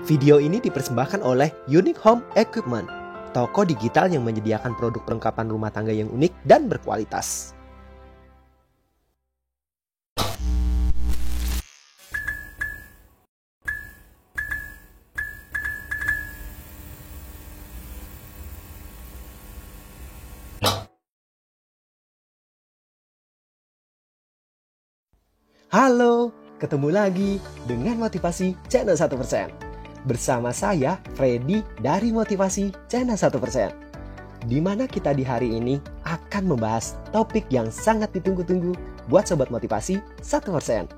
Video ini dipersembahkan oleh Unique Home Equipment, toko digital yang menyediakan produk perlengkapan rumah tangga yang unik dan berkualitas. Halo, ketemu lagi dengan Motivasi Channel 1%. Bersama saya, Freddy dari Motivasi Channel 1%. Di mana kita di hari ini akan membahas topik yang sangat ditunggu-tunggu buat Sobat Motivasi 1%.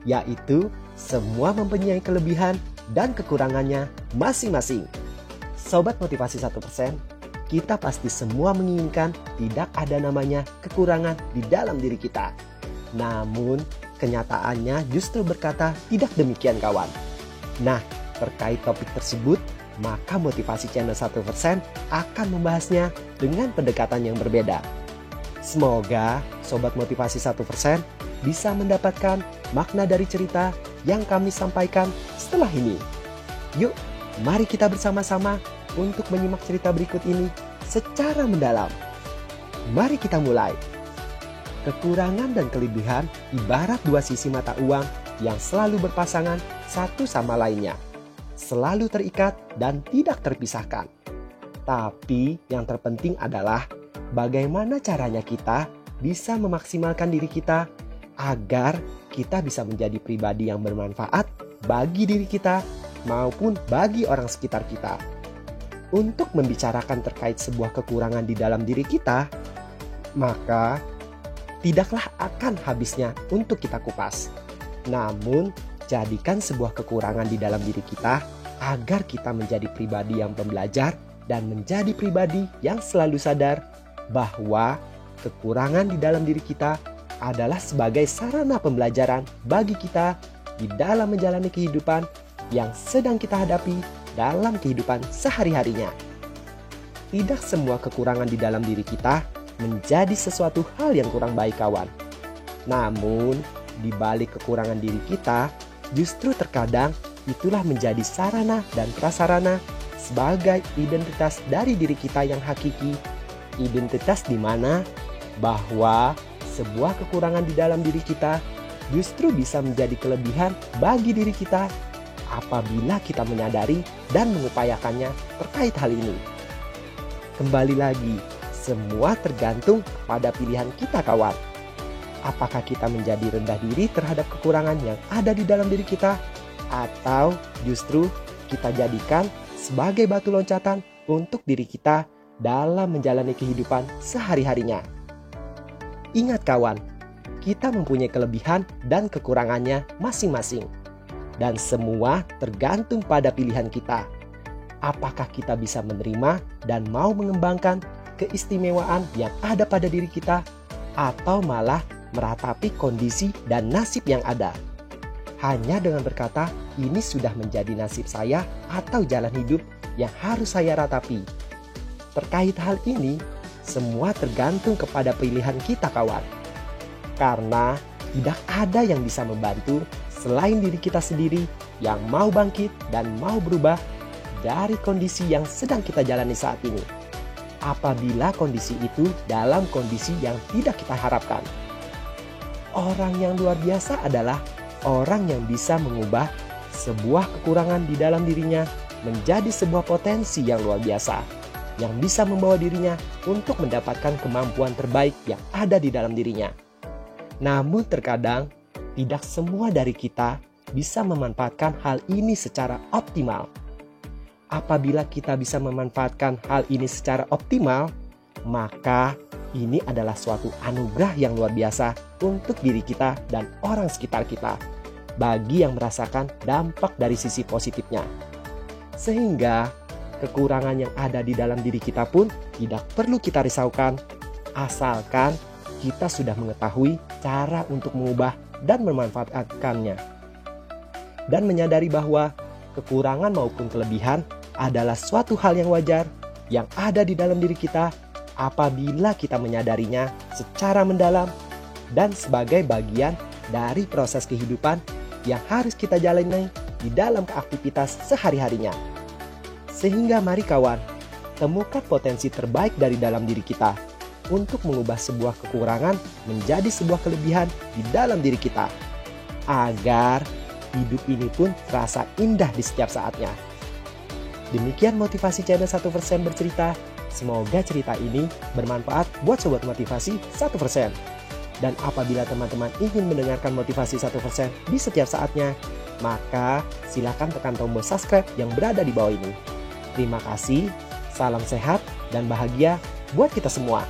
Yaitu, semua mempunyai kelebihan dan kekurangannya masing-masing. Sobat Motivasi 1%, kita pasti semua menginginkan tidak ada namanya kekurangan di dalam diri kita. Namun, kenyataannya justru berkata tidak demikian kawan. Nah, terkait topik tersebut, maka Motivasi Channel 1% akan membahasnya dengan pendekatan yang berbeda. Semoga Sobat Motivasi 1% bisa mendapatkan makna dari cerita yang kami sampaikan setelah ini. Yuk, mari kita bersama-sama untuk menyimak cerita berikut ini secara mendalam. Mari kita mulai. Kekurangan dan kelebihan ibarat dua sisi mata uang yang selalu berpasangan satu sama lainnya. Selalu terikat dan tidak terpisahkan. Tapi yang terpenting adalah bagaimana caranya kita bisa memaksimalkan diri kita agar kita bisa menjadi pribadi yang bermanfaat bagi diri kita maupun bagi orang sekitar kita. Untuk membicarakan terkait sebuah kekurangan di dalam diri kita, maka tidaklah akan habisnya untuk kita kupas. Namun, jadikan sebuah kekurangan di dalam diri kita agar kita menjadi pribadi yang pembelajar dan menjadi pribadi yang selalu sadar bahwa kekurangan di dalam diri kita adalah sebagai sarana pembelajaran bagi kita di dalam menjalani kehidupan yang sedang kita hadapi dalam kehidupan sehari-harinya. Tidak semua kekurangan di dalam diri kita menjadi sesuatu hal yang kurang baik kawan. Namun, di balik kekurangan diri kita, justru terkadang itulah menjadi sarana dan prasarana sebagai identitas dari diri kita yang hakiki. Identitas di mana bahwa sebuah kekurangan di dalam diri kita justru bisa menjadi kelebihan bagi diri kita apabila kita menyadari dan mengupayakannya terkait hal ini. Kembali lagi, semua tergantung pada pilihan kita kawan. Apakah kita menjadi rendah diri terhadap kekurangan yang ada di dalam diri kita? Atau justru kita jadikan sebagai batu loncatan untuk diri kita dalam menjalani kehidupan sehari-harinya? Ingat kawan, kita mempunyai kelebihan dan kekurangannya masing-masing. Dan semua tergantung pada pilihan kita. Apakah kita bisa menerima dan mau mengembangkan keistimewaan yang ada pada diri kita, atau malah meratapi kondisi dan nasib yang ada. Hanya dengan berkata, ini sudah menjadi nasib saya atau jalan hidup yang harus saya ratapi. Terkait hal ini, semua tergantung kepada pilihan kita kawan. Karena tidak ada yang bisa membantu selain diri kita sendiri yang mau bangkit dan mau berubah dari kondisi yang sedang kita jalani saat ini. Apabila kondisi itu dalam kondisi yang tidak kita harapkan. Orang yang luar biasa adalah orang yang bisa mengubah sebuah kekurangan di dalam dirinya menjadi sebuah potensi yang luar biasa, yang bisa membawa dirinya untuk mendapatkan kemampuan terbaik yang ada di dalam dirinya. Namun terkadang, tidak semua dari kita bisa memanfaatkan hal ini secara optimal. Apabila kita bisa memanfaatkan hal ini secara optimal, maka ini adalah suatu anugerah yang luar biasa untuk diri kita dan orang sekitar kita, bagi yang merasakan dampak dari sisi positifnya. Sehingga kekurangan yang ada di dalam diri kita pun tidak perlu kita risaukan, asalkan kita sudah mengetahui cara untuk mengubah dan memanfaatkannya. Dan menyadari bahwa kekurangan maupun kelebihan adalah suatu hal yang wajar yang ada di dalam diri kita apabila kita menyadarinya secara mendalam dan sebagai bagian dari proses kehidupan yang harus kita jalani di dalam aktivitas sehari-harinya. Sehingga mari kawan, temukan potensi terbaik dari dalam diri kita untuk mengubah sebuah kekurangan menjadi sebuah kelebihan di dalam diri kita. Agar hidup ini pun terasa indah di setiap saatnya. Demikian motivasi channel 1% bercerita. Semoga cerita ini bermanfaat buat sobat motivasi 1%. Dan apabila teman-teman ingin mendengarkan motivasi 1% di setiap saatnya, maka silakan tekan tombol subscribe yang berada di bawah ini. Terima kasih, salam sehat dan bahagia buat kita semua.